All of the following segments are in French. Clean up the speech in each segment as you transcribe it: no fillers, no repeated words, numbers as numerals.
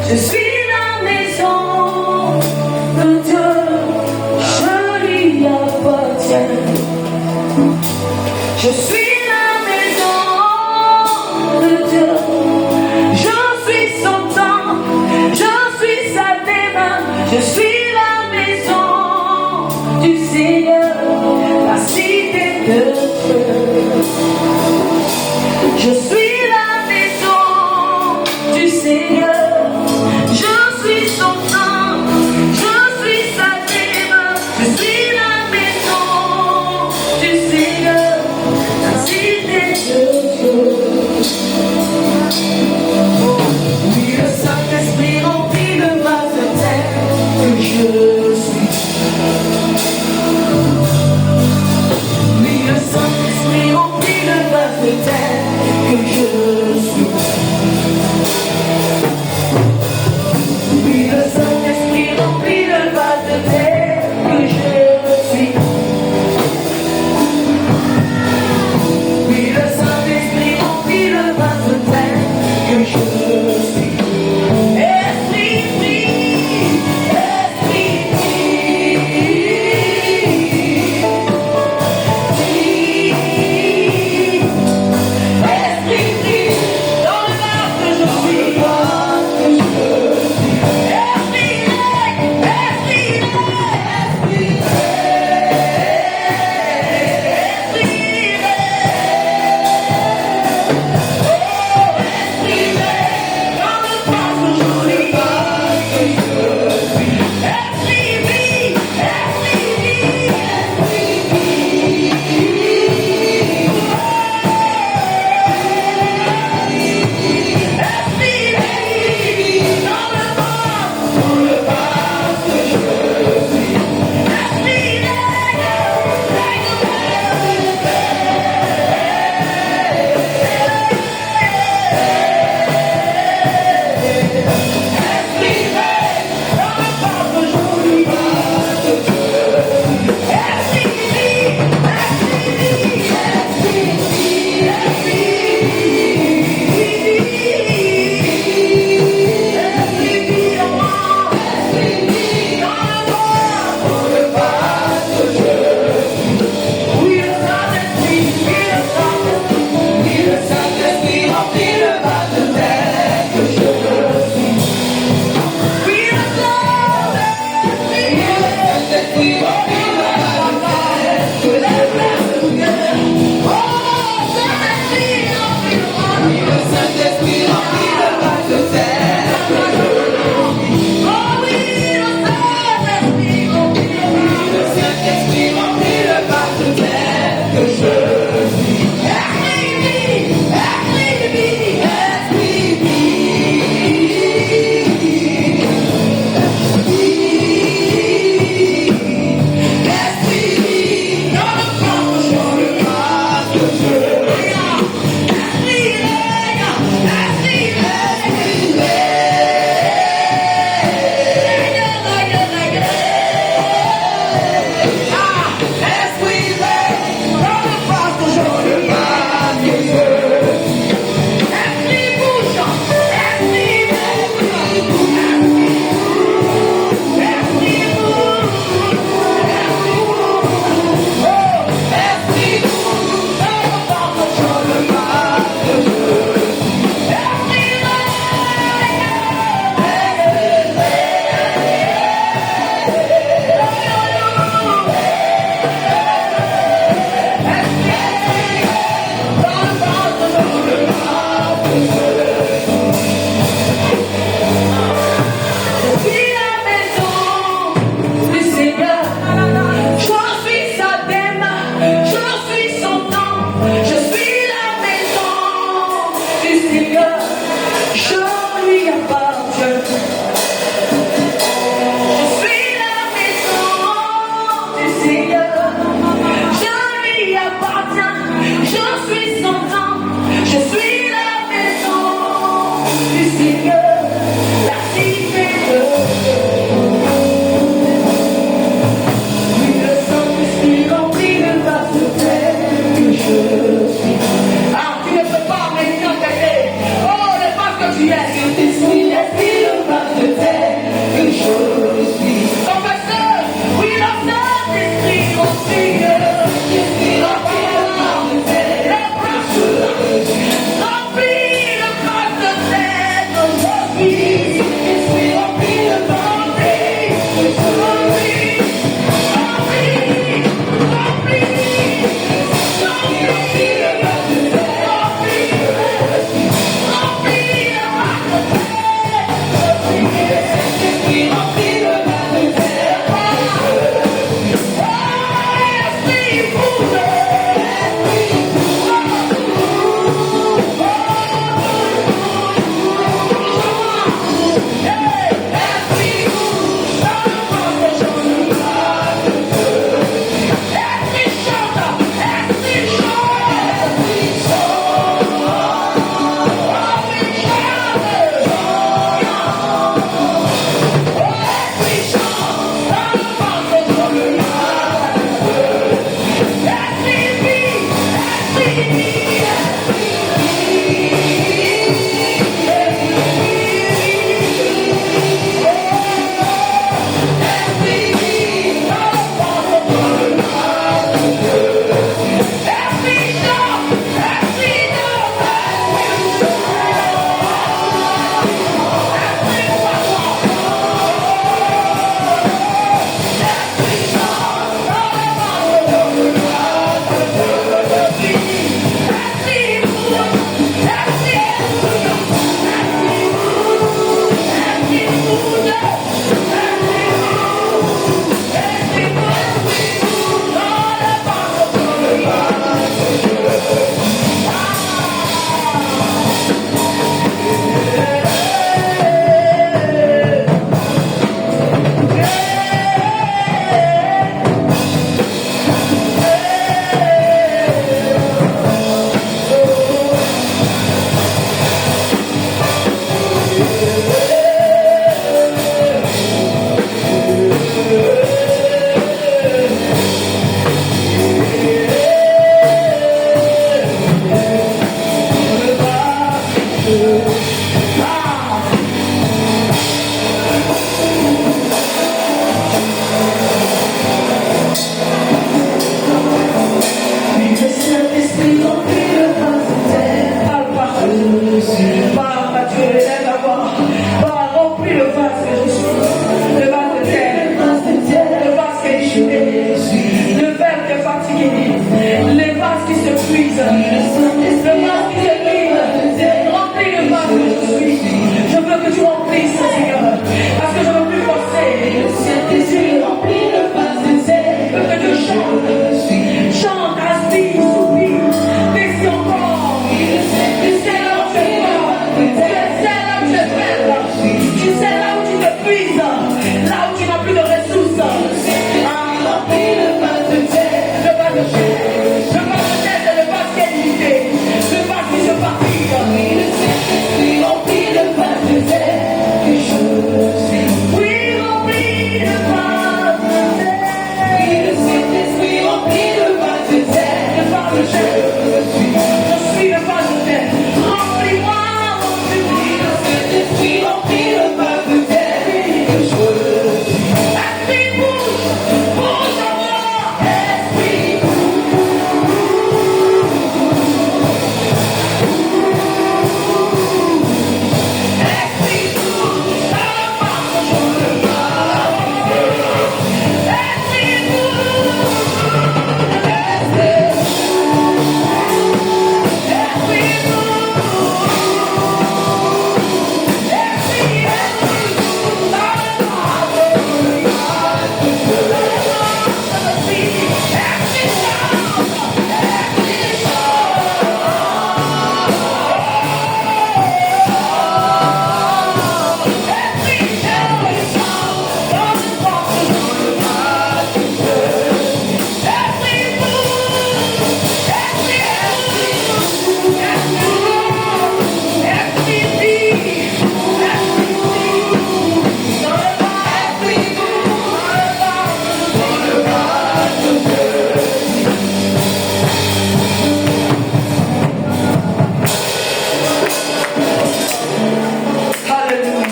Je suis la maison de Dieu, je lui appartiens. Je suis la maison de Dieu, je suis son temps, je suis sa démain, je suis la maison du Seigneur, la cité de Dieu. Je suis la maison du Seigneur, je suis son temps, je suis sa démain, je suis la maison du Seigneur, la cité de Dieu. Oui, le Saint-Esprit remplit le vase de terre que je suis. Oui, le Saint-Esprit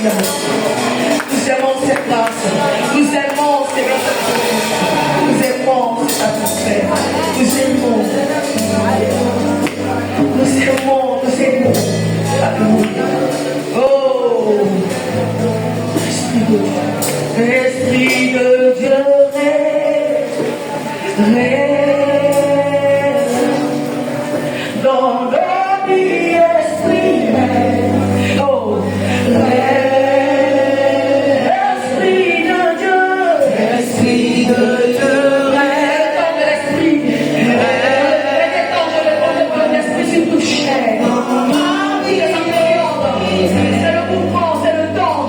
Nous aimons cette grâce. Nous aimons cette grâce. Nous aimons cette atmosphère. Nous aimons. Nous aimons. Nous aimons. Alléluia. Oh. Esprit de Dieu règne dans le vie, esprit règne. Oh, règne. Esprit de Dieu règne dans l'esprit. L'esprit sur toute chair. C'est le mouvement, c'est le temps.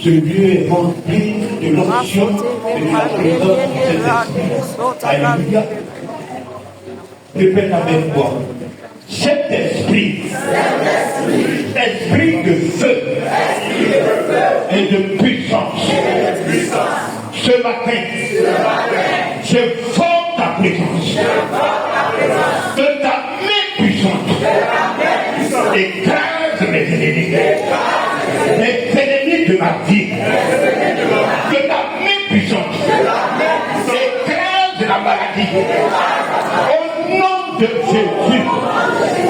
Ce lieu est rempli de l'onction et de la présence de cet esprit. Alléluia. Répète avec moi. Cet esprit, esprit de feu et de puissance, ce matin, je forme ta présence, de ta main puissante, écrase mes ennemis. Les ennemis de ma vie, que ta main puissante écrase la maladie. Au nom de Jésus,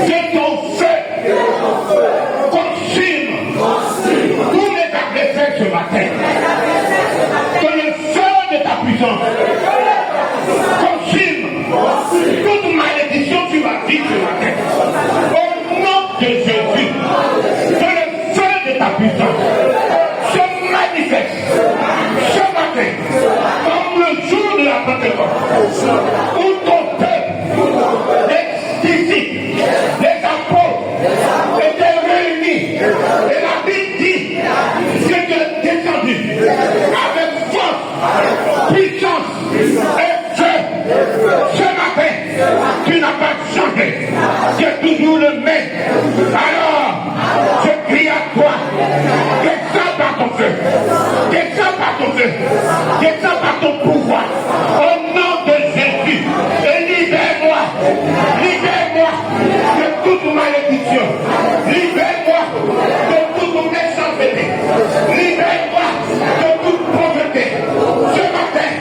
que ton feu consume tous les adversaires ce matin. Que le feu de ta puissance consume toute malédiction sur ma vie ce matin. Au nom de Jésus, que le feu de ta puissance se manifeste ce matin comme le jour de la Pentecôte où ton peuple, les disciples, les apôtres étaient réunis et la Bible dit que tu es descendu avec force, puissance et feu. Ce matin, tu n'as pas changé, tu es toujours le même. Alors, je crie à toi, descends par ton feu, descends par ton feu, descends par ton pouvoir, au nom de Jésus, et libère-moi de toute malédiction, libère-moi de toute méchanceté, libère-moi de toute pauvreté. Ce matin,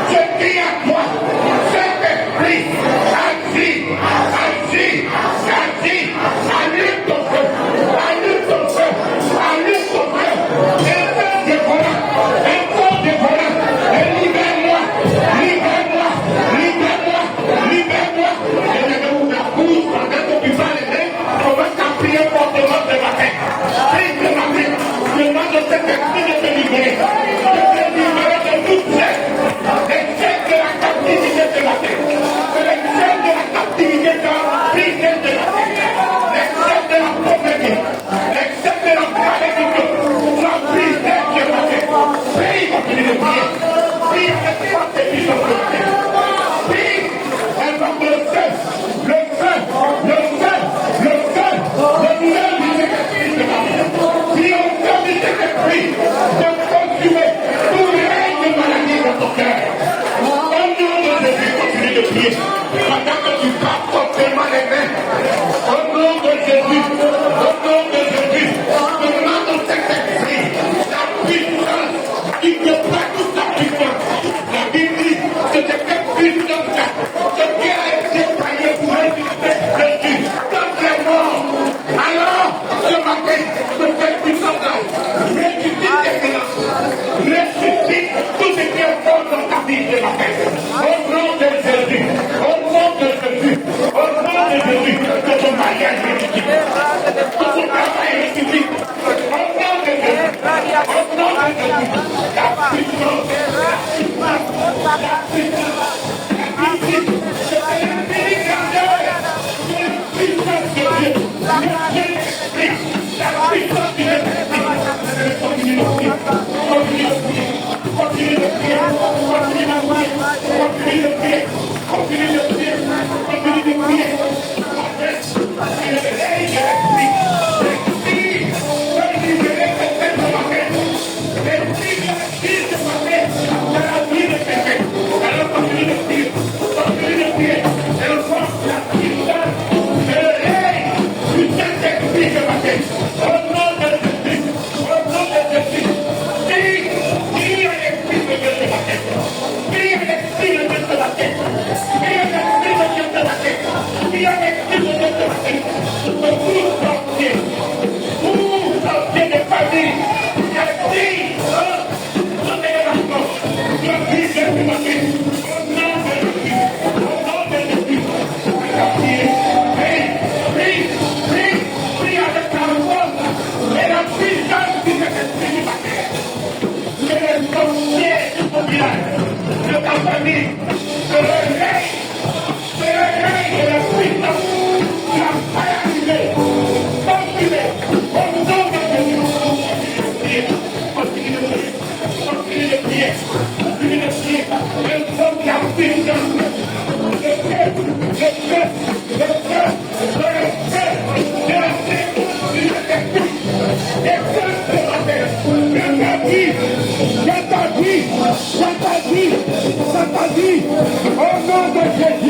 je crie à toi, Saint-Esprit, agis, agis, agis, agis.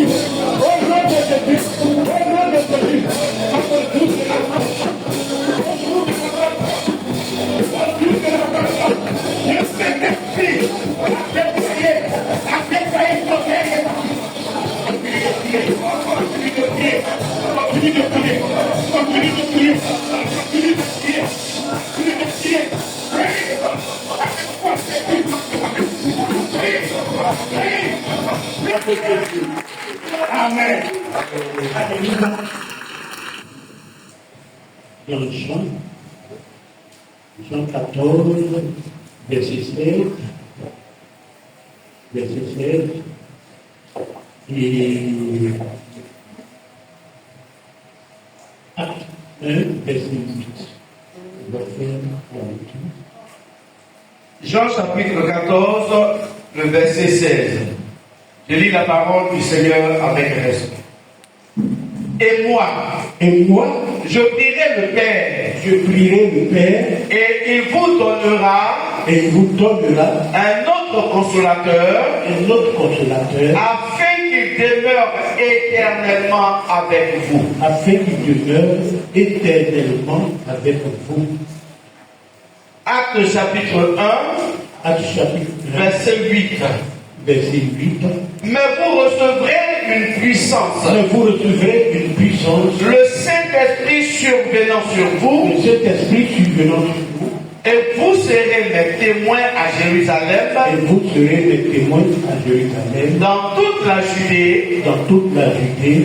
Jésus. Au nom de Jésus. Au nom de Jésus. Amen. Dans Jean 14, verset 16, et Acte 1, verset 8. On va faire la lecture. Jean chapitre 14, le verset 16. Je lis la parole du Seigneur avec respect. Et moi, je prierai le Père, et il vous donnera un autre consolateur, afin qu'il demeure éternellement avec vous. Acte chapitre 1, verset 8. Mais vous recevrez une puissance. Le Saint-Esprit survenant sur vous. Et vous serez mes témoins à Jérusalem. Dans toute la Judée.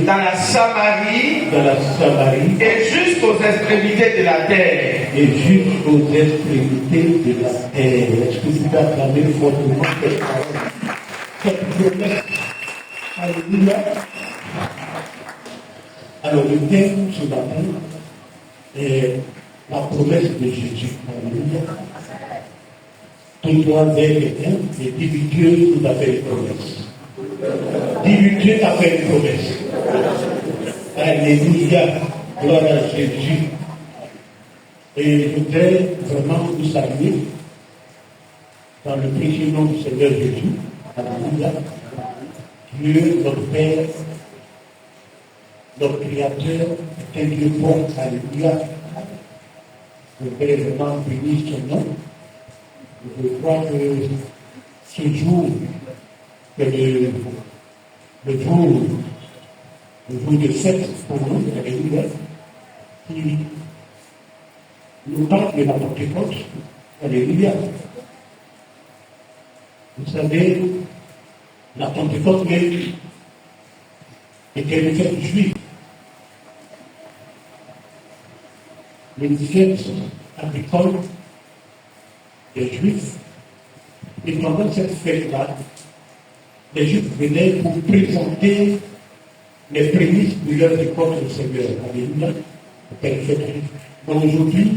Dans la Samarie. Et jusqu'aux extrémités de la terre. Est-ce que vous acclamez fortement cette parole? Cette promesse? Alléluia. Alors le thème ce matin est la promesse de Jésus. Alléluia. Tout toi vers quelqu'un et dis Dieu nous a fait une promesse. Dis Dieu t'a fait une promesse. Alléluia. Gloire à Jésus. Et je voudrais vraiment vous saluer dans le précieux nom du Seigneur Jésus. Alléluia. Dieu, notre Père, notre Créateur, est un Dieu bon. Alléluia. Je voudrais vraiment bénir son nom. Je crois que ce jour, que le jour de fête pour nous, alléluia, qui nous parle de la Pentecôte, alléluia. Vous savez, la Pentecôte même était une fête juive. Une fête agricole des Juifs. Et pendant cette fête-là, les Juifs venaient pour présenter les prémices de leur récolte au Seigneur. Alléluia. C'était une fête juive. Mais aujourd'hui,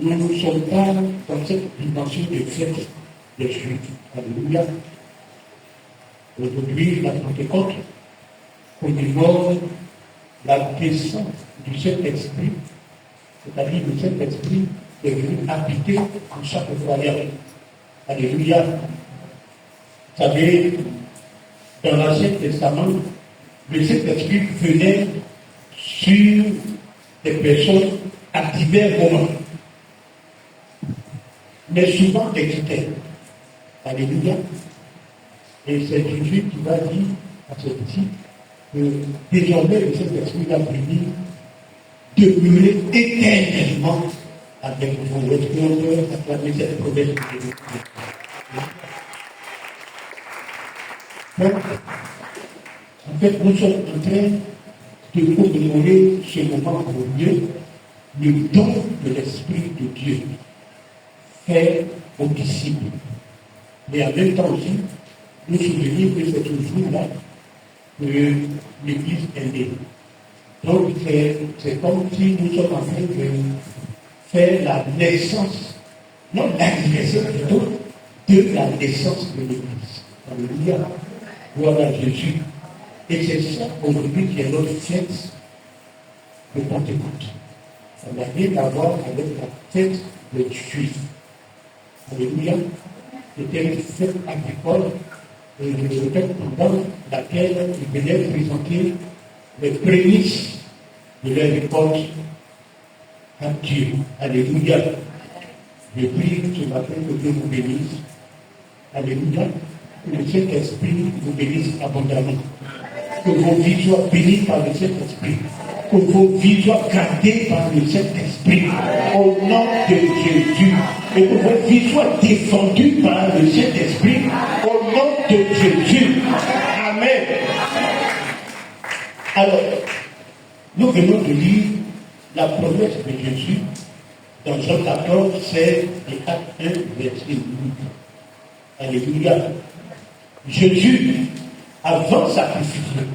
nous ne sommes pas dans cette dimension de fête des Juifs. Alléluia. Aujourd'hui, la Pentecôte commémore la descente du Saint-Esprit, c'est-à-dire le Saint-Esprit est venu habiter en chaque croyant. Alléluia. Vous savez, dans l'Ancien Testament, le Saint-Esprit venait sur des personnes à divers moments, mais souvent des critères. Alléluia. Et c'est Jésus qui va dire à ses disciples que désormais le Saint-Esprit va venir demeurer éternellement avec vous. Est-ce qu'on peut acclamer cette promesse de Jésus? Donc, en fait, nous sommes en train de commémorer ce moment pour Dieu, le don de l'Esprit de Dieu, fait aux disciples. Mais en même temps aussi, nous souvenir que c'est toujours là que l'Église est née. Donc, c'est comme si nous sommes en train de faire la naissance, non l'anniversaire plutôt, de la naissance de l'Église. Alléluia. Gloire à Jésus. Et c'est ça aujourd'hui qui est notre fête de Pentecôte. Ça n'a rien à voir avec la fête des Juifs. Alléluia. C'était une fête agricole le fait pendant laquelle ils venaient présenter les prémices de leur récolte à Dieu. Alléluia. Je prie ce matin que Dieu vous bénisse. Alléluia. Que le Saint-Esprit vous bénisse abondamment. Que vos vies soient bénies par le Saint-Esprit. Que vos vies soient gardées par le Saint-Esprit. Au nom de Jésus. Et que vos vies soient défendues par le Saint-Esprit. Au nom de Jésus. Amen. Alors, nous venons de lire la promesse de Jésus dans Jean 14, 16 et Acte 1, verset 8. Alléluia. Jésus, avant sa crucifixion,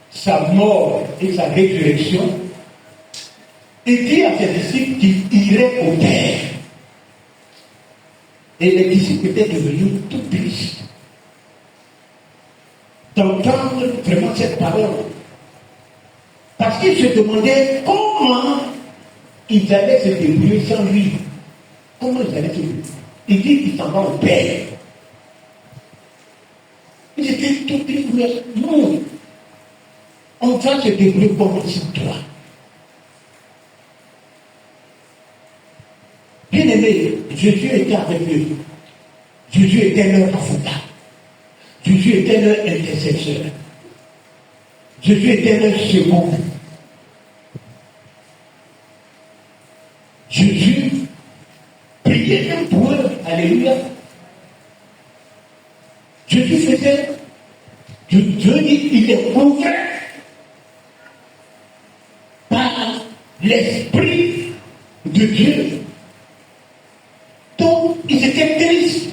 sa mort et sa résurrection, il dit à ses disciples qu'il irait au Père. Et les disciples étaient devenus tout tristes d'entendre vraiment cette parole. Parce qu'ils se demandaient comment ils allaient se débrouiller sans lui. Comment ils allaient se débrouiller. Il dit qu'il s'en va au Père. Ils étaient tout tristes, mais nous, on va se débrouiller comme sans toi. Bien aimé, Jésus était avec eux. Jésus était leur avocat. Jésus était leur intercesseur. Jésus était leur second. Jésus priait même pour eux. Alléluia. Jésus faisait, Dieu dit, il est ouvert par l'Esprit de Dieu. Donc, ils étaient tristes.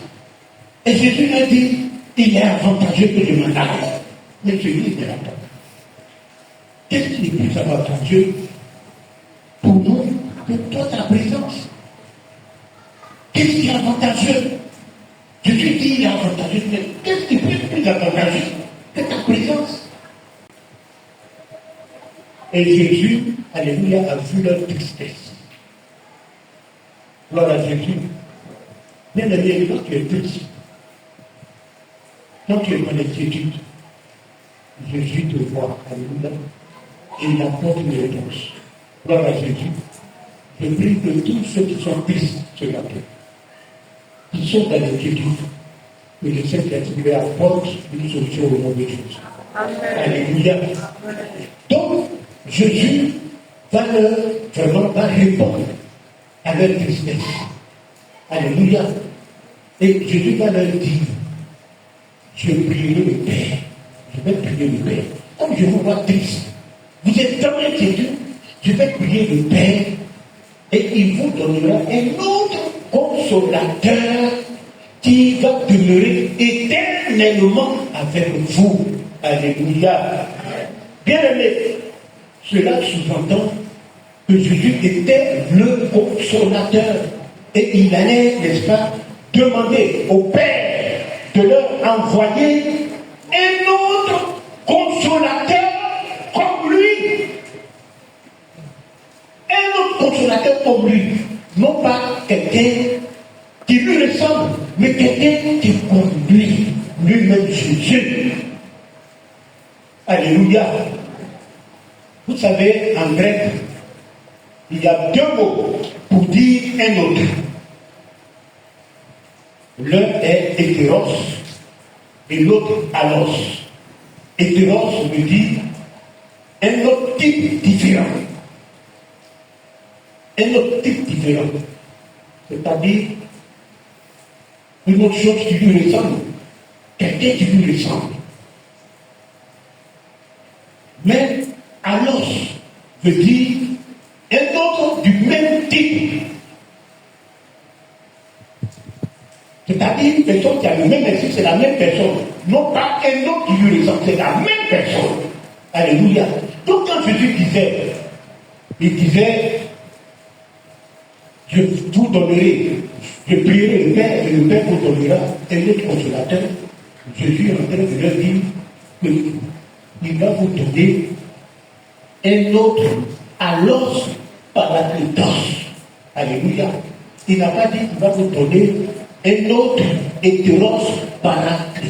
Et Jésus leur dit, il est avantageux que je m'en aille. Mais Jésus ne l'a pas. Qu'est-ce qui est plus avantageux pour nous que toi, ta présence? Qu'est-ce qui est avantageux? Jésus dit il est avantageux, mais qu'est-ce qui est plus avantageux que ta présence? Et Jésus, alléluia, a vu leur tristesse. Gloire à Jésus. Bien aimé, quand tu es triste, quand tu es en inquiétude, Jésus te voit, alléluia, et il apporte une réponse. Gloire à Jésus. Je prie que tous ceux qui sont tristes ce matin, qui sont dans l'inquiétude, que le Saint-Esprit apporte une solution au nom de Jésus. Amen. Alléluia. Donc, Jésus va répondre à leur tristesse. Alléluia. Et Jésus va leur dire, je prierai le Père. Je vais prier le Père. Comme je vous vois triste, vous êtes dans l'inquiétude, je vais prier le Père et il vous donnera un autre consolateur qui va demeurer éternellement avec vous. Alléluia. Bien aimé, cela sous-entend que Jésus était le consolateur et il allait, n'est-ce pas, demander au Père de leur envoyer un autre consolateur comme lui. Un autre consolateur comme lui. Non pas quelqu'un qui lui ressemble, mais quelqu'un qui est comme lui-même Jésus. Alléluia. Vous savez, en grec, il y a deux mots pour dire un autre. L'un est hétéros et l'autre alos. Hétéros veut dire un autre type différent. Un autre type différent. C'est-à-dire une autre chose qui lui ressemble. Quelqu'un qui lui ressemble. Mais alos veut dire un autre du même type. C'est-à-dire une personne qui a le même esprit, c'est la même personne. Non pas un autre qui lui ressemble, c'est la même personne. Alléluia. Donc quand Jésus disait, il disait, je vous donnerai, je prierai le Père et le Père vous donnera un autre consolateur. Jésus est en train de leur dire qu'il va vous donner un autre alos parakletos. Alléluia. Il n'a pas dit qu'il va vous donner un autre hétéros parakletos.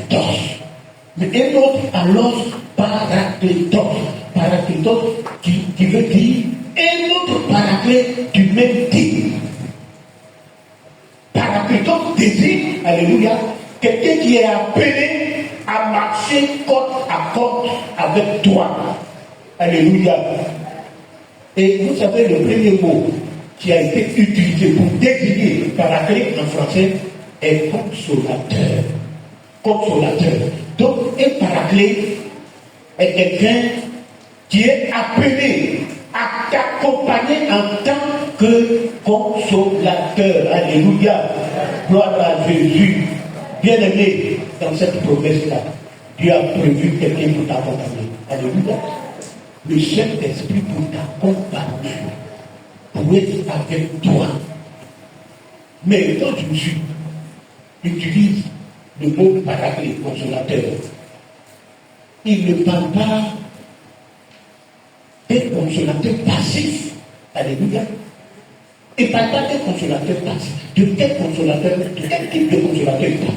Mais un autre alors parakletos. Parakletos qui veut dire un autre paraclet du même type. Parakletos désigne, alléluia, quelqu'un qui est appelé à marcher côte à côte avec toi. Alléluia. Et vous savez, le premier mot qui a été utilisé pour désigner paraclet en français est consolateur. Consolateur. Donc, un paraclet est quelqu'un qui est appelé à t'accompagner en tant que consolateur. Alléluia. Gloire à Jésus. Bien-aimé, dans cette promesse-là, Dieu a prévu quelqu'un pour t'accompagner. Alléluia. Le Saint-Esprit pour t'accompagner, pour être avec toi. Mais quand Jésus utilise le mot paraclet, consolateur, il ne parle pas d'un consolateur passif. Alléluia. Il ne parle pas d'un consolateur passif. De quel consolateur, de quel type de consolateur il parle?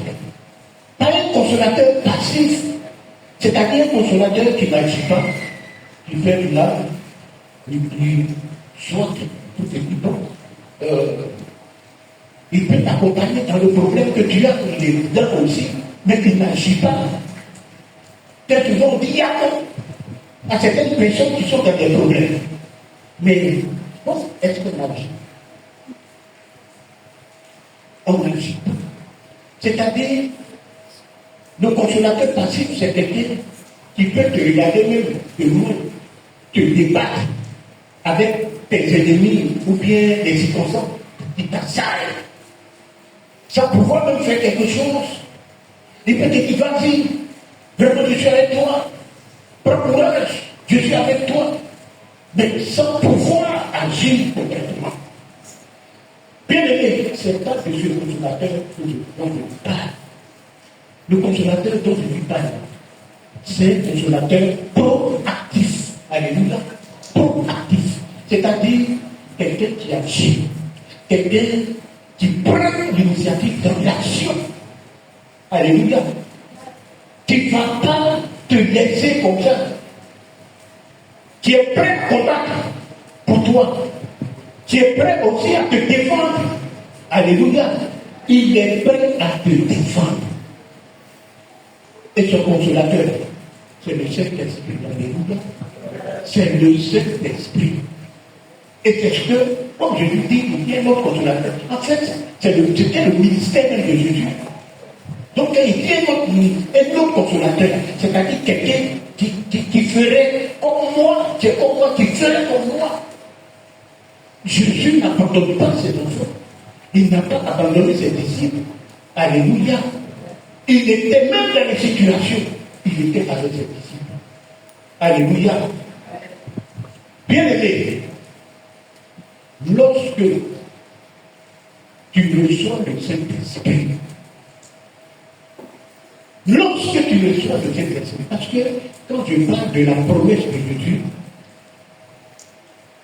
Pas un consolateur passif, c'est-à-dire un consolateur qui n'agit pas, qui fait du lave, qui soit tout est bon. Il peut t'accompagner dans le problème que tu as, il est dedans aussi, mais il n'agit pas. Très souvent on dit Yacob à certaines personnes qui sont dans des problèmes. Mais est-ce qu'on agit? On n'agit pas. C'est-à-dire, le consolateur passif, c'est quelqu'un qui peut te regarder même de loin, te débattre avec tes ennemis ou bien des circonstances qui t'assaillent. Sans pouvoir même faire quelque chose. Il peut te dire, vas-y, vraiment je suis avec toi, prends courage, je suis avec toi. Mais sans pouvoir agir concrètement. Bien aimé, c'est pas que je suis le consolateur dont je parle. Le consolateur dont je lui parle, c'est un consolateur proactif. Alléluia. Proactif. C'est-à-dire quelqu'un qui agit. Quelqu'un qui prend l'initiative dans l'action. Alléluia. Qui ne va pas te laisser comme ça. Qui est prêt à combattre pour toi. Qui est prêt aussi à te défendre. Alléluia. Il est prêt à te défendre. Et ce consolateur, c'est le Saint-Esprit. Alléluia. C'est le Saint-Esprit. Et c'est ce que, comme je lui dis, il y a notre consolateur. En fait, c'était le ministère de Jésus. Donc, il y a un autre consolateur, c'est-à-dire quelqu'un qui ferait comme moi, c'est comme moi, qui ferait comme moi. Jésus n'abandonne pas ses enfants. Il n'a pas abandonné ses disciples. Alléluia. Il était même dans les situations. Il était avec ses disciples. Alléluia. Bien aimé, lorsque tu reçois le Saint-Esprit, lorsque tu reçois le Saint-Esprit, parce que quand je parle de la promesse de Jésus,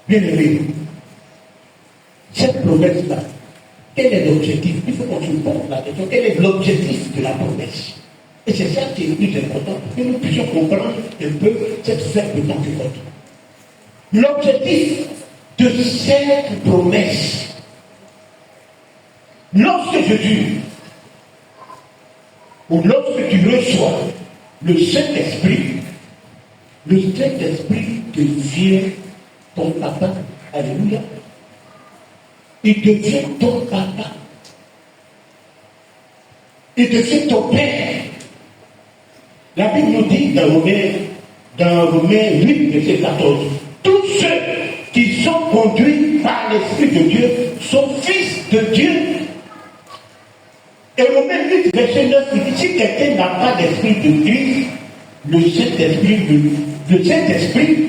bien aimé, cette promesse-là, quel est l'objectif? Il faut qu'on se pose la question, quel est l'objectif de la promesse? Et c'est ça qui est le plus important, que nous puissions comprendre un peu cette fête de Pentecôte. L'objectif de cette promesse, lorsque Jésus, ou lorsque tu reçois le Saint-Esprit devient ton papa. Alléluia. Il devient ton papa. Il devient ton père. La Bible nous dit dans Romains 8, verset 14, tous ceux qui sont conduits par l'Esprit de Dieu sont fils de Dieu. Et Romains 8, verset 9, il dit, si quelqu'un n'a pas d'esprit de Christ, le Saint-Esprit,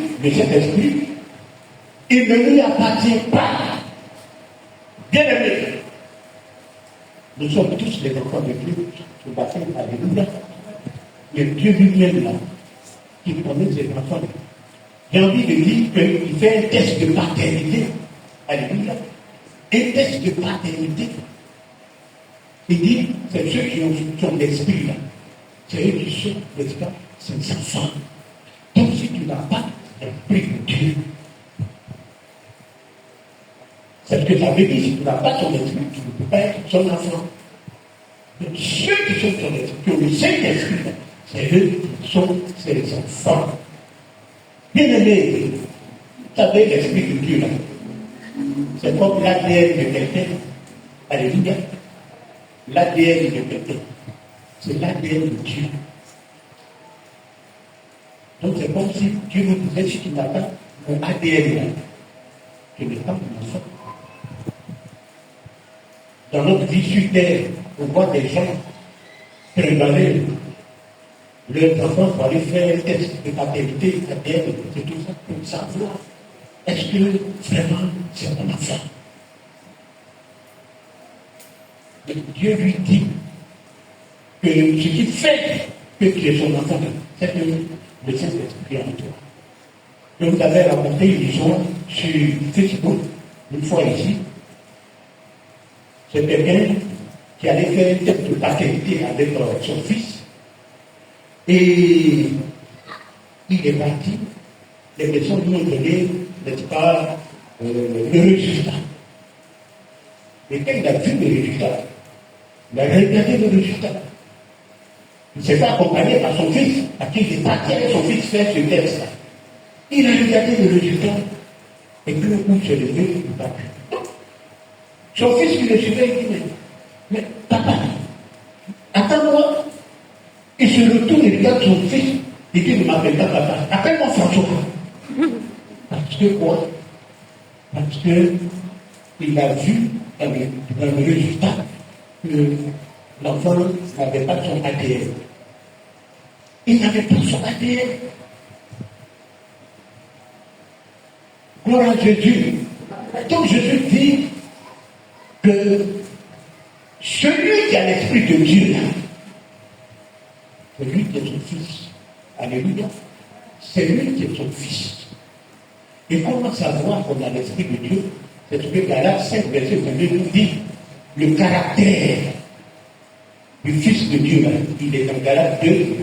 il ne lui appartient pas. Bien aimé, nous sommes tous les enfants de Dieu, au baptême, alléluia. Mais Dieu lui-même là, qui connaît ses enfants, j'ai envie de dire qu'il fait un test de paternité. Alléluia. Un test de paternité. Il dit, c'est ceux qui ont l'esprit là. c'est eux qui sont, n'est-ce pas, ses enfants. Donc si tu n'as pas l'esprit de Dieu, c'est ce que ça veut dire, si tu n'as pas son esprit, tu ne peux pas être son enfant. Donc ceux qui sont son esprit, qui ont le Saint-Esprit, c'est eux qui sont ses enfants. Bien aimé, vous savez, l'esprit de Dieu là, c'est comme l'ADN de quelqu'un. Alléluia. L'ADN de quelqu'un. C'est l'ADN de Dieu. Donc c'est comme si Dieu nous disait, si tu n'as pas mon ADN là, tu n'es pas mon enfant. Dans notre vie sur terre, on voit des gens préparer leurs enfants pour aller faire un test de paternité, ADN, c'est tout ça pour savoir est-ce que vraiment c'est mon enfant. Et Dieu lui dit que ce qui fait que tu es son enfant, c'est que le Saint-Esprit en toi. Je vous avais raconté une histoire sur Facebook, une fois ici. C'est quelqu'un qui allait faire un test de paternité avec son fils. Et il est parti. Les personnes lui ont donné, n'est-ce pas, le résultat. Et quand il a vu le résultat, il a regardé le résultat. Il s'est fait accompagner par son fils, à qui il est parti avec son fils faire ce test-là. Il a regardé le résultat, et puis le coup se levé, il n'a plus. Son fils qui le suivait, il dit, mais papa, attends-moi. Il se retourne et regarde son fils, il dit, ne m'appelle pas papa, appelle-moi François. Parce que quoi? Parce que il a vu dans le résultat que l'enfant n'avait pas son ADN. Il n'avait pas son ADN. Gloire à Jésus. Donc Jésus dit que celui qui a l'esprit de Dieu, c'est lui qui est son fils. Alléluia. C'est lui qui est son fils. Et comment savoir qu'on a l'esprit de Dieu? C'est ce que Galates 5, verset 22 nous dit. Le caractère du Fils de Dieu, il est dans Galates 2,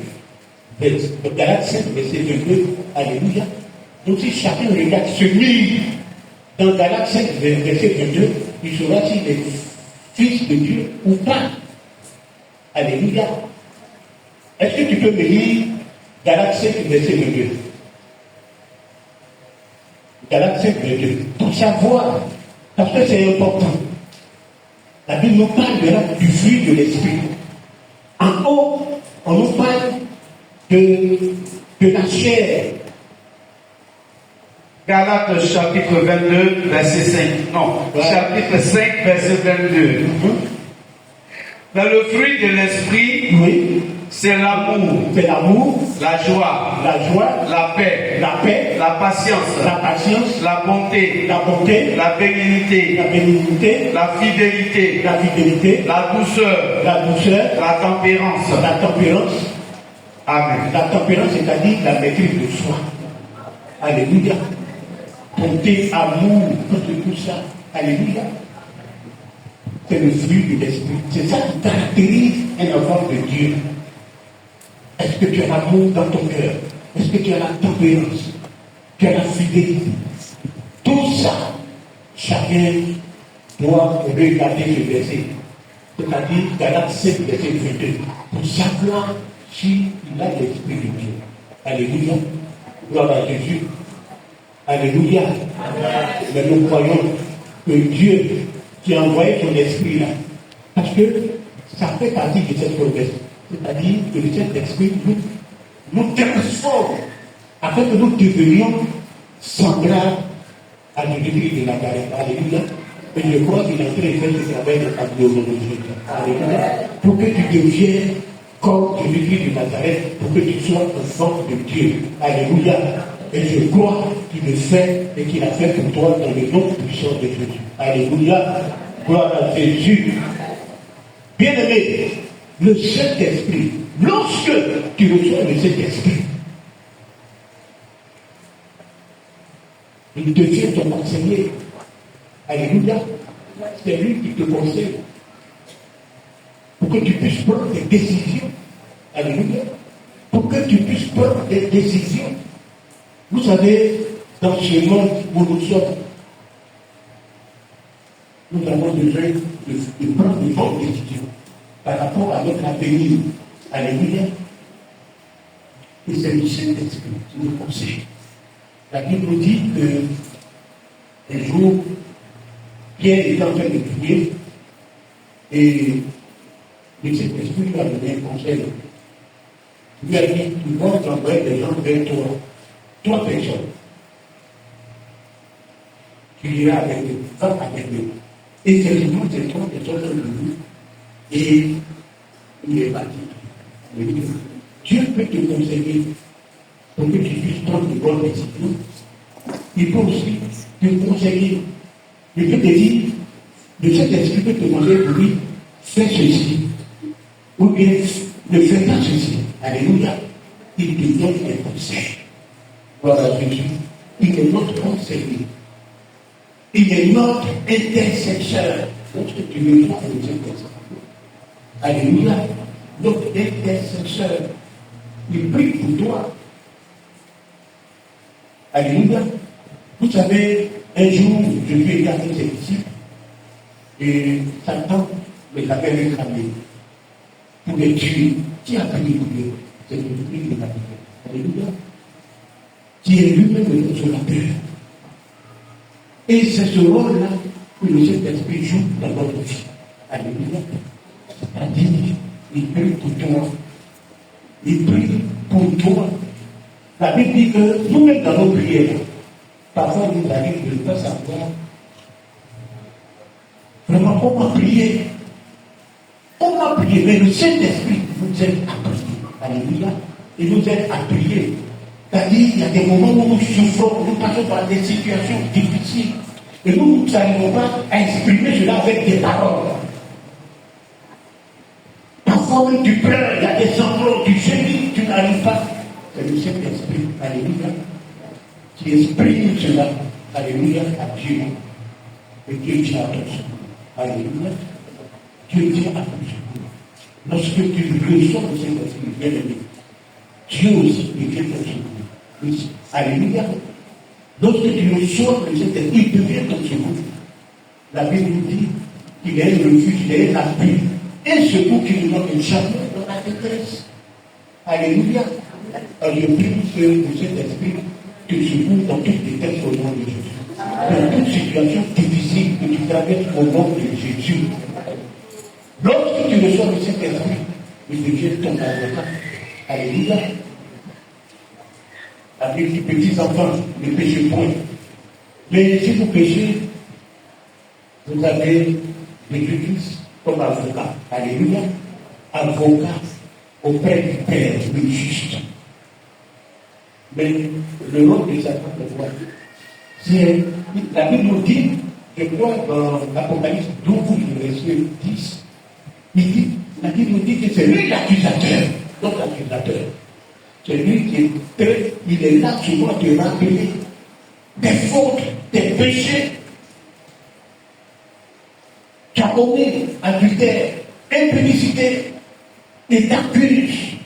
Galates 5, verset 22. Alléluia. Donc si chacun regarde celui dans Galates 5, verset 22, il saura s'il est fils de Dieu ou pas. Alléluia. Est-ce que tu peux me lire Galates 5, verset 22? Galates 5, 22. Pour savoir, parce que c'est important. La Bible nous parle du fruit de l'esprit. En haut, on nous parle de la chair. Galates chapitre 22, verset 5. Non, chapitre 5, verset 22. Dans le fruit de l'esprit, Oui. c'est l'amour, C'est l'amour, la joie, la paix, la patience, la bonté, la bénignité, la fidélité, la douceur, la tempérance. Amen. La tempérance, c'est-à-dire la maîtrise de soi. Alléluia. Bonté, amour, tout ça. Alléluia. C'est le fruit de l'esprit. C'est ça qui caractérise un enfant de Dieu. Est-ce que tu as l'amour dans ton cœur? Est-ce que tu as la tempérance? Tu as la fidélité? Tout ça, chacun doit regarder ce verset. C'est-à-dire Galates 5, verset 22. Pour savoir s'il a l'esprit de Dieu. Alléluia. Gloire à Jésus. Alléluia. Mais nous croyons que Dieu qui a envoyé son esprit là, parce que ça fait partie de cette promesse. C'est-à-dire que le Saint-Esprit nous transforme afin que nous devenions semblables à Jésus de Nazareth. Alléluia. Et je crois qu'il est en train de faire ce travail de la biologie. Alléluia. Pour que tu deviennes comme Jésus de Nazareth, pour que tu sois enfant de Dieu. Alléluia. Et je crois qu'il le fait et qu'il a fait pour toi dans le nom puissant de Jésus. Alléluia. Gloire à Jésus. Bien-aimé, le Saint-Esprit, lorsque tu reçois le Saint-Esprit, il devient ton conseiller. Alléluia. C'est lui qui te conseille pour que tu puisses prendre des décisions Alléluia. Pour que tu puisses prendre des décisions. Vous savez, dans ce monde où nous sommes, nous avons besoin de prendre de bonnes décisions par rapport à notre avenir. Alléluia. Et c'est le Saint-Esprit qui nous conseille. La Bible nous dit que un jour, Pierre était en train de prier et le Saint-Esprit lui a donné un conseil. Il lui a dit, tu vas envoyer des gens vers toi, 3 personnes. Tu iras avec eux, va avec eux. Et effectivement, ces 3 personnes sont venues et il est parti. Dieu peut te conseiller pour que tu puisses prendre de bonnes décisions. Il peut aussi te conseiller. Il peut te dire, le Saint-Esprit peut te demander pour lui, fais ceci. Ou bien, ne fais pas ceci. Alléluia. Il te donne des conseils. Voilà Jésus. Il est notre conseiller. Il est notre intercesseur. Lorsque tu veux voir le Saint-Esprit. Alléluia. Notre intercesseur. Il prie pour toi. Alléluia. Vous savez, un jour, Jésus était avec ses disciples et Satan les avait réclamés pour les tuer. Qui a prié pour eux? C'est Jésus qui les a prié. Alléluia. Qui est lui-même le consolateur. Et c'est ce rôle-là que le Saint-Esprit joue dans notre vie. Alléluia. C'est-à-dire, il prie pour toi. Il prie pour toi. La Bible dit que nous-mêmes dans nos prières, parfois il nous arrive de ne pas savoir vraiment comment prier. On a prié, mais le Saint-Esprit nous aide à prier. Alléluia. Il nous aide à prier. C'est-à-dire, il y a des moments où nous souffrons, nous passons par des situations difficiles. Et nous n'arrivons pas à exprimer cela avec des paroles. Parfois même tu pleures, il y a des sanglots, tu gémis, tu n'arrives pas. C'est le Saint-Esprit, alléluia, qui exprime cela, alléluia, à Dieu. Et Dieu tient à ton secours. Alléluia. Dieu tient à ton secours. Lorsque tu reçois le Saint-Esprit, bien aimé, Dieu aussi devient ton secours. Oui. Alléluia. Lorsque tu reçois le Saint-Esprit, il devient ton secours. La Bible nous dit qu'il est un refuge, il est un appui. Un secours qui ne manque jamais dans la détresse. Alléluia. Alors je prie que le Saint-Esprit te secoue dans toute détresse au nom de Jésus. Dans toute situation difficile que tu traverses au nom de Jésus. Lorsque tu reçois le Saint-Esprit, il devient ton avocat. Alléluia. Avec les petits enfants, ne péchez point. Mais si vous péchez, vous avez l'Église comme avocat. Alléluia. Avocat auprès du Père, le juste. Mais le rôle de Satan, c'est quoi? C'est, la Bible nous dit, je crois dans l'Apocalypse 12, verset 10, la Bible nous dit que c'est lui l'accusateur. Donc l'accusateur. C'est lui qui est très, il est là souvent te rappeler des fautes, des péchés. Tu as commis adultère, impudicité, et t'accuse.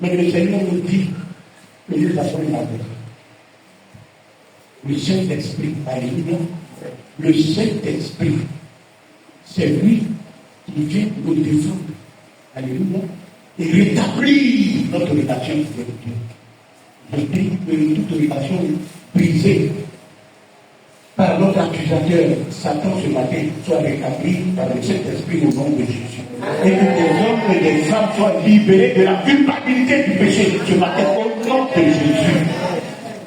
Mais le Seigneur nous dit que nous avons la paix. Le Saint-Esprit, alléluia. Le Saint-Esprit, c'est lui qui vient nous défendre. Alléluia. Et rétablir notre relation avec Dieu. Je prie que toute relation brisée par notre accusateur, Satan, ce matin, soit rétablie par le Saint-Esprit au nom de Jésus. Et que des hommes et des femmes soient libérés de la culpabilité du péché ce matin au nom de Jésus.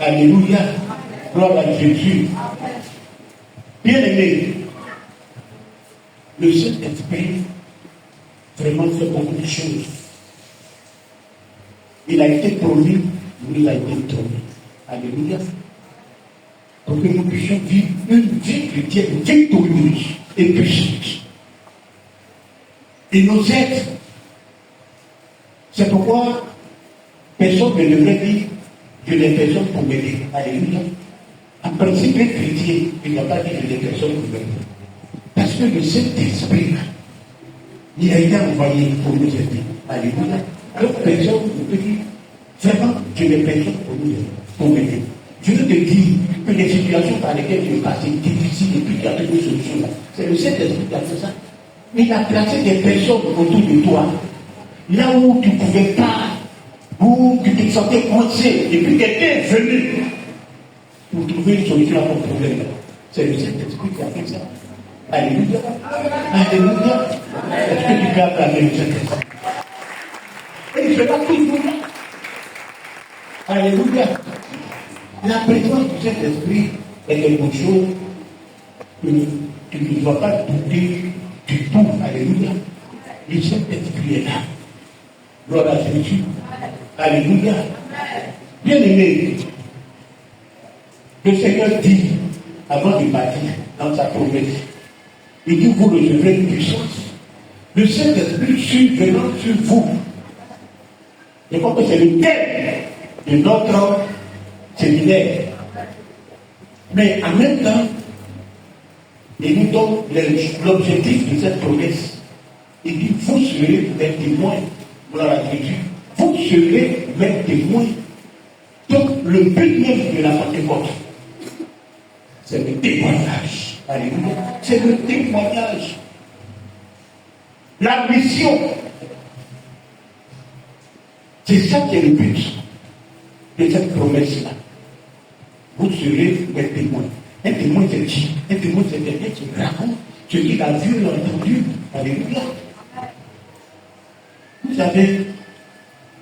Alléluia. Gloire à Jésus. Bien-aimé, le Saint-Esprit vraiment fait beaucoup de choses. Il a été promis, il a été donné. Alléluia. Pour que nous puissions vivre une vie chrétienne victorieuse et puissante. Il nous aide. C'est pourquoi personne ne devrait dire que les personnes pour m'aider. Alléluia. En principe, les chrétiens, il n'y a pas dit que les personnes pour m'aider. Parce que le Saint-Esprit, Il a été envoyé pour nous aider. Alléluia. Alors, personne ne peut dire, vraiment, je n'ai personne pour nous aider, pour m'aider. Je veux te dire que les situations par lesquelles tu es passé difficiles et puis tu as trouvé une solution, c'est le Saint-Esprit qui a fait ça. Il a placé des personnes autour de toi, là où tu ne pouvais pas, où tu te sentais coincé, et puis quelqu'un est venu pour trouver une solution à ton problème. C'est le Saint-Esprit qui a fait ça. Alléluia. Alléluia. Est-ce que tu peux acclamer le Saint-Esprit? Et il ne fait pas toujours là. Alléluia. La présence du Saint-Esprit est quelque chose que tu ne dois pas douter du tout. Alléluia. Le Saint-Esprit est là. Gloire à Jésus. Alléluia. Bien aimé, le Seigneur dit, avant de partir, dans sa promesse, il dit, vous recevrez une puissance. Le Saint-Esprit survenant sur vous. Je crois que c'est le thème de notre séminaire. Mais en même temps, il nous donne l'objectif de cette promesse. Il dit, vous serez mes témoins. Gloire à Jésus. Vous serez mes témoins. Donc, le but même de la Pentecôte, c'est le témoignage. Alléluia. C'est le témoignage. La mission. C'est ça qui est le but de cette promesse-là. Vous serez mes témoins. Un témoin, c'est qui? Un témoin, c'est quelqu'un qui raconte ce qu'il a vu et entendu. Alléluia. Vous savez,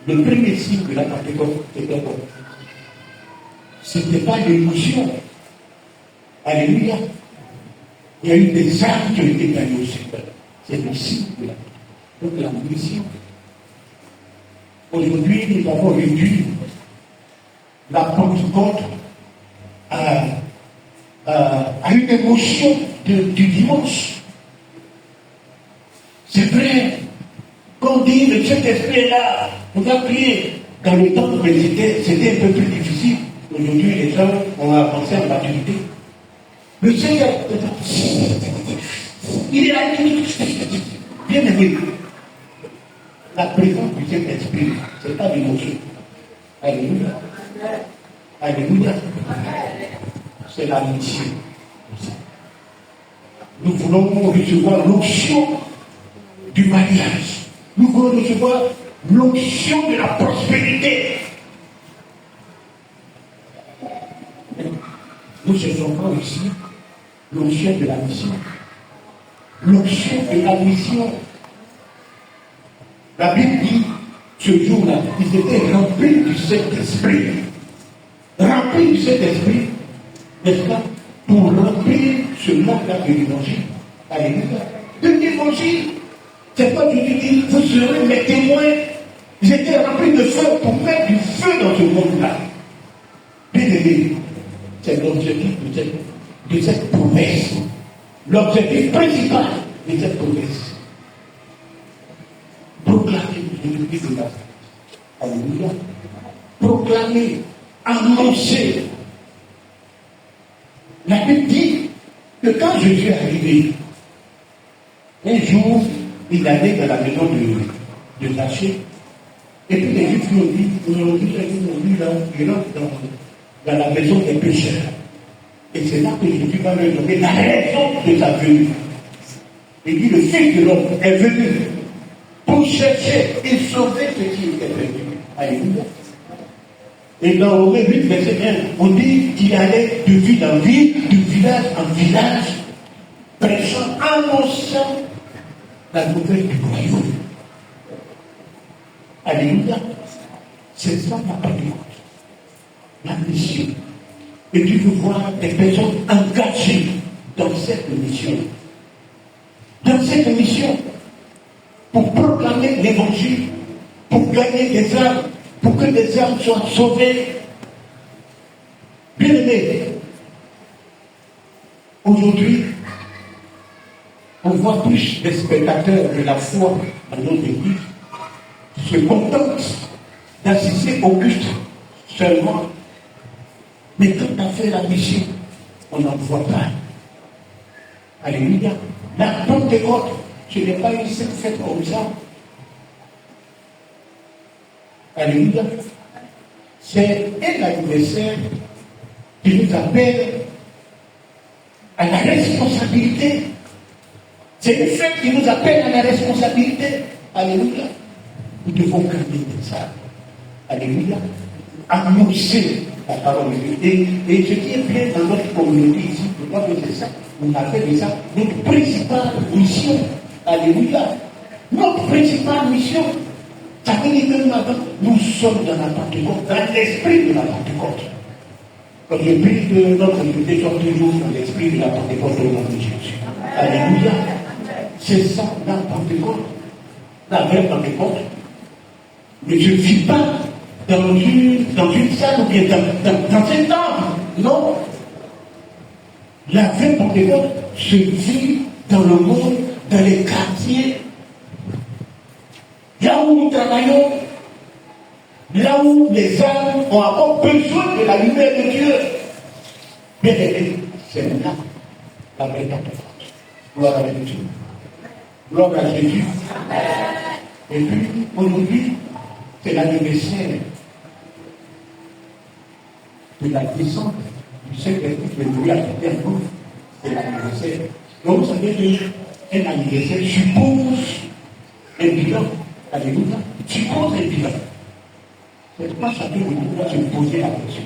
le premier signe de la Pentecôte, c'était quoi? Ce n'était pas l'émotion. Alléluia. Il y a eu des âmes qui ont été gagnées au Seigneur. C'est le signe de la Pentecôte. Donc la mission. Aujourd'hui, nous avons réduit la Pentecôte à une émotion du dimanche. C'est vrai. Quand on dit le Saint-Esprit est là, on va prier. Dans le temps, mais c'était un peu plus difficile. Aujourd'hui, les gens ont avancé en maturité. Le Seigneur, il est là. Bien aimé. La présence du Saint-Esprit, ce n'est pas l'émotion. Alléluia. Alléluia. C'est la mission. Nous voulons recevoir l'onction du mariage. Nous voulons recevoir l'onction de la prospérité. Nous cherchons pas aussi l'onction de la mission. L'onction de la mission. La Bible dit, ce jour-là, ils étaient remplis du Saint-Esprit. Remplis du Saint-Esprit, n'est-ce pas? Pour remplir ce monde-là de l'évangile. Alléluia. De l'évangile. C'est pas du tout, vous serez mes témoins. Ils étaient remplis de feu pour mettre du feu dans ce monde-là. Bien aimé, c'est l'objectif de cette promesse. L'objectif principal de cette promesse. Proclamer l'église de la foi. Alléluia. Proclamer, annoncer. La Bible dit que quand Jésus est arrivé, un jour, il allait dans la maison de Zachée. Et puis les Juifs lui ont dit, aujourd'hui, là, il rentre dans la maison des pécheurs. Et c'est là que Jésus va lui donner la raison de sa venue. Il dit, le Fils de l'homme est venu pour chercher et sauver ce qui était perdu. Alléluia. Et dans Romains 8, verset 1, on dit qu'il allait de ville en ville, de village en village, prêchant, annonçant la nouvelle du royaume. Alléluia. C'est ça la Pentecôte. La mission. Et tu veux voir des personnes engagées dans cette mission. Dans cette mission. Pour proclamer l'évangile, pour gagner des âmes, pour que des âmes soient sauvées. Bien aimés, aujourd'hui, on voit plus des spectateurs de la foi dans notre église qui se contentent d'assister au culte seulement. Mais quand on fait la mission, on n'en voit pas. Alléluia. La Pentecôte, Ce n'est pas une simple fête comme ça. Alléluia. C'est un anniversaire qui nous appelle à la responsabilité. C'est une fête qui nous appelle à la responsabilité. Alléluia. Nous devons garder ça. Alléluia. Annoncer la parole de Dieu. Et ce qui est bien dans notre communauté ici, je crois que c'est ça, on appelle ça notre principale mission. Alléluia. Notre principale mission. Ça veut dire que maintenant, nous sommes dans la Pentecôte, dans l'esprit de la Pentecôte. Quand je prie que notre communauté soit toujours dans l'esprit de la Pentecôte au nom de Jésus. Alléluia. C'est ça, la Pentecôte. La vraie Pentecôte ne se vit pas dans une salle ou bien dans un temple. Non. La vraie Pentecôte se vit dans le monde, dans les quartiers, là où nous travaillons, là où les âmes ont encore besoin de la lumière de Dieu. Bien aimé, c'est là la vraie Pentecôte. Gloire à Dieu. Gloire à Jésus. Et puis, aujourd'hui, c'est l'anniversaire de la descente du Saint-Esprit de Dieu à terre. C'est l'anniversaire. Donc, vous savez qu'un anniversaire suppose un bilan. Alléluia. Suppose un bilan. C'est pas chacun de nous doit se poser la question.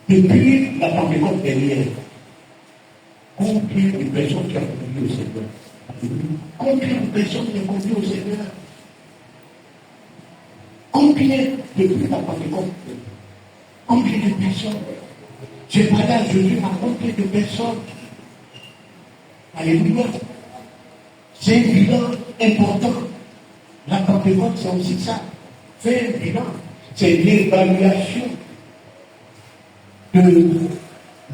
Depuis la Pentecôte dernière, combien de personnes qui ont conduit au Seigneur? Combien de personnes qui ont conduit au Seigneur? Combien depuis la Pentecôte? Combien de personnes? J'ai parlé à Jésus à combien de personnes? Alléluia. C'est un bilan important. La Pentecôte, c'est aussi ça. Faire un bilan. C'est l'évaluation de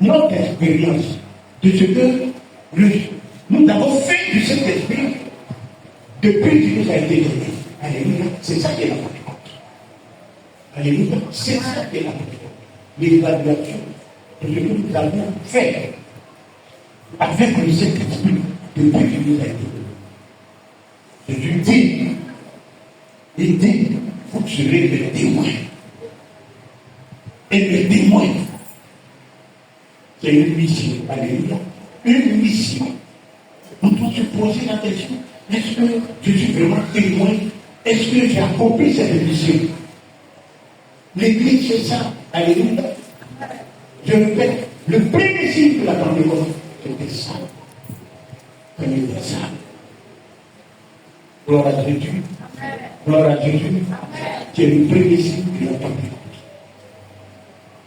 notre expérience, de ce que nous avons fait du Saint-Esprit depuis qu'il nous a été donné. Alléluia. C'est ça qui est la Pentecôte. Alléluia. C'est ça qui est la Pentecôte. L'évaluation de ce que nous avons fait avec le Saint-Esprit depuis qu'il nous a été donné. Jésus dit, il dit, vous serez le témoin. Et le témoin, c'est une mission. Alléluia. Une mission. On doit se poser la question, est-ce que je suis vraiment témoin? Est-ce que j'ai accompli cette mission? L'église, c'est ça. Alléluia. Je répète, le premier signe de la Pentecôte, c'était ça. C'était ça. Gloire à Jésus. Gloire à Jésus. C'est le premier signe de la Pentecôte.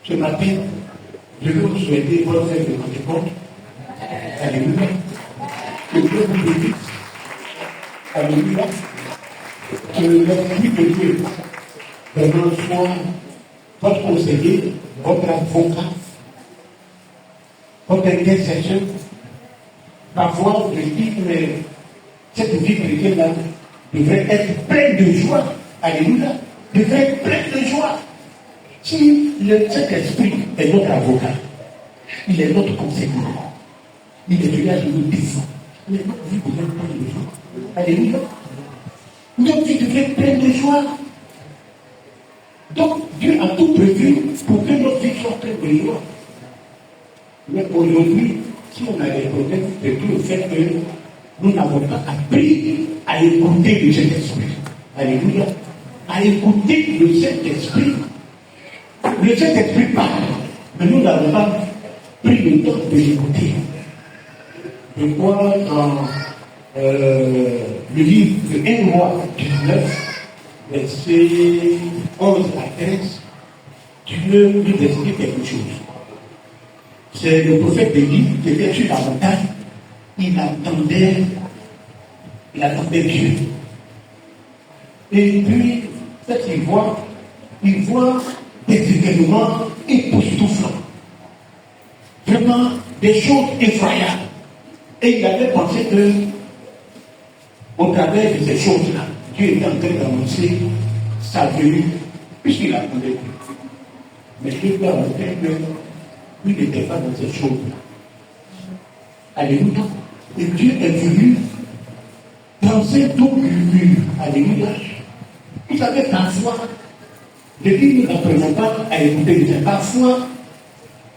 Ce matin, je veux vous souhaiter bonne fête de Pentecôte. Alléluia. Que Dieu vous bénisse. Alléluia. Que l'Esprit de Dieu vraiment soit votre conseiller, votre avocat, votre intercession. Parfois, je dis que cette vie chrétienne-là devrait être pleine de joie. Alléluia. Devrait être pleine de joie. Si cet esprit est notre avocat, il est notre conseiller, il est là, il nous défend. Mais notre vie devrait être pleine de joie. Alléluia. Notre vie devrait être pleine de joie. Donc, Dieu a tout prévu pour que notre vie soit pleine de joie. Mais aujourd'hui, si on a des problèmes, c'est tout le fait que nous n'avons pas appris à écouter le Saint-Esprit. Alléluia. À écouter le Saint-Esprit. Le Saint-Esprit parle, mais nous n'avons pas pris le temps de l'écouter. Je crois dans le livre de 1 Roi 19, versets 11 à 13, Dieu lui décide quelque chose. C'est le prophète Élie qui était sur la montagne. Il attendait Dieu. Et puis, peut-être il voit des événements époustouflants. Vraiment des choses effroyables. Et il avait pensé que, au travers de ces choses-là, Dieu était en train d'annoncer sa venue, puisqu'il attendait Dieu. Mais Dieu doit montrer qu'il n'était pas dans ces choses-là. Alléluia. Et Dieu est venu dans ces dos murmures. Alléluia. Vous savez, parfois, je dis, nous n'apprenons pas à écouter les gens. Parfois,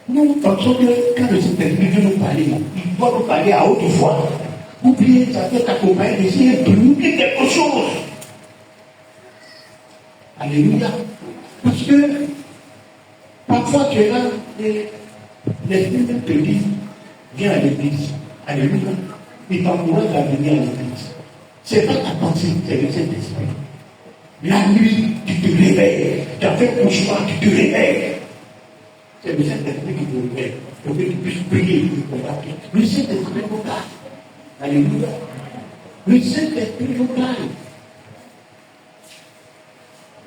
nous pensons que quand le Saint-Esprit veut nous parler, il doit nous parler à haute voix. Ou bien, ça peut t'accompagner d'essayer de nous dire quelque chose. Alléluia. Parce que parfois tu es là et l'Esprit même te dit, viens à l'église. Alléluia. Il t'encourage à venir à l'église. C'est pas ta pensée, c'est le Saint-Esprit. La nuit, tu te réveilles. Tu as fait un cauchemar, tu te réveilles. C'est le Saint-Esprit qui te réveille. Pour que tu puisses prier pour combattre. Le Saint-Esprit nous parle. Alléluia. Le Saint-Esprit nous parle.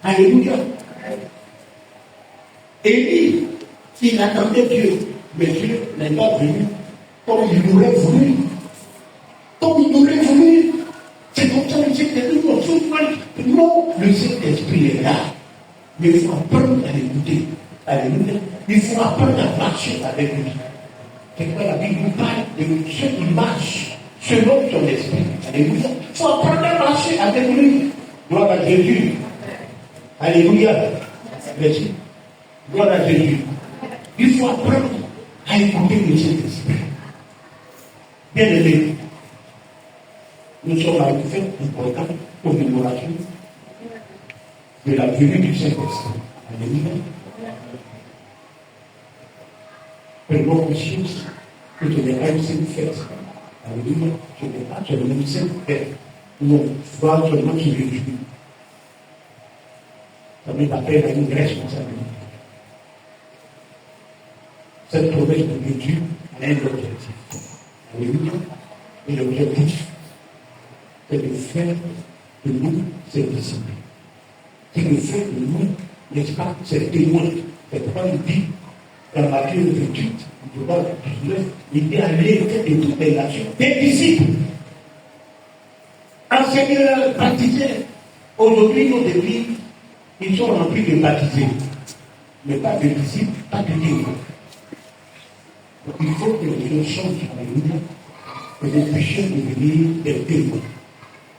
Alléluia. Élie, il attendait Dieu, mais Dieu n'est pas venu comme il aurait voulu. Comme il aurait voulu. C'est comme ça que j'étais dit, non, le Saint-Esprit est là. Mais il faut apprendre à l'écouter. Alléluia. Il faut apprendre à marcher avec lui. C'est quoi la Bible nous parle de ceux qui marchent selon son esprit. Alléluia. Il faut apprendre à marcher avec lui. Gloire à Jésus. Alléluia. Merci. Gloire à Jésus. Il faut apprendre à écouter le Saint-Esprit. Bien aimé, nous sommes à une fête importante commémoration de la venue du Saint-Esprit. Alléluia. Prenons conscience que ce n'est pas une seule fête. Alléluia. Ce n'est pas seulement une seule fête. Non, voir seulement sur les Juifs. Ça met appel à une responsabilité. Cette promesse de Dieu a un objectif. Alléluia. Et l'objectif, c'est de faire de nous ses disciples. C'est de faire de nous, n'est-ce pas, ses témoins. C'est pourquoi il dit, dans Matthieu 28, il dit aller faire de toutes les nations des disciples. Enseigneurs, baptisés. Aujourd'hui, nos églises, ils sont remplis de baptisés, mais pas de disciples, pas de témoins. Donc il faut que les choses changent, alléluia, que nous puissions devenir des témoins.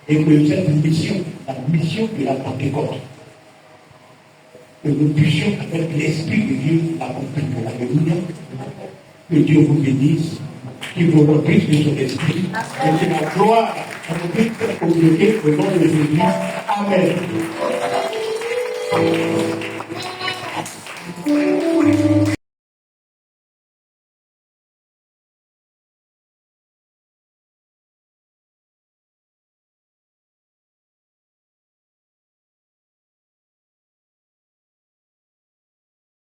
Et que cette mission, la mission de la Pentecôte, que nous puissions, avec l'Esprit de Dieu, l'accomplir. Alléluia. Que Dieu vous bénisse, qu'il vous remplisse de son esprit, et que la gloire à notre communauté au nom de Jésus. Amen.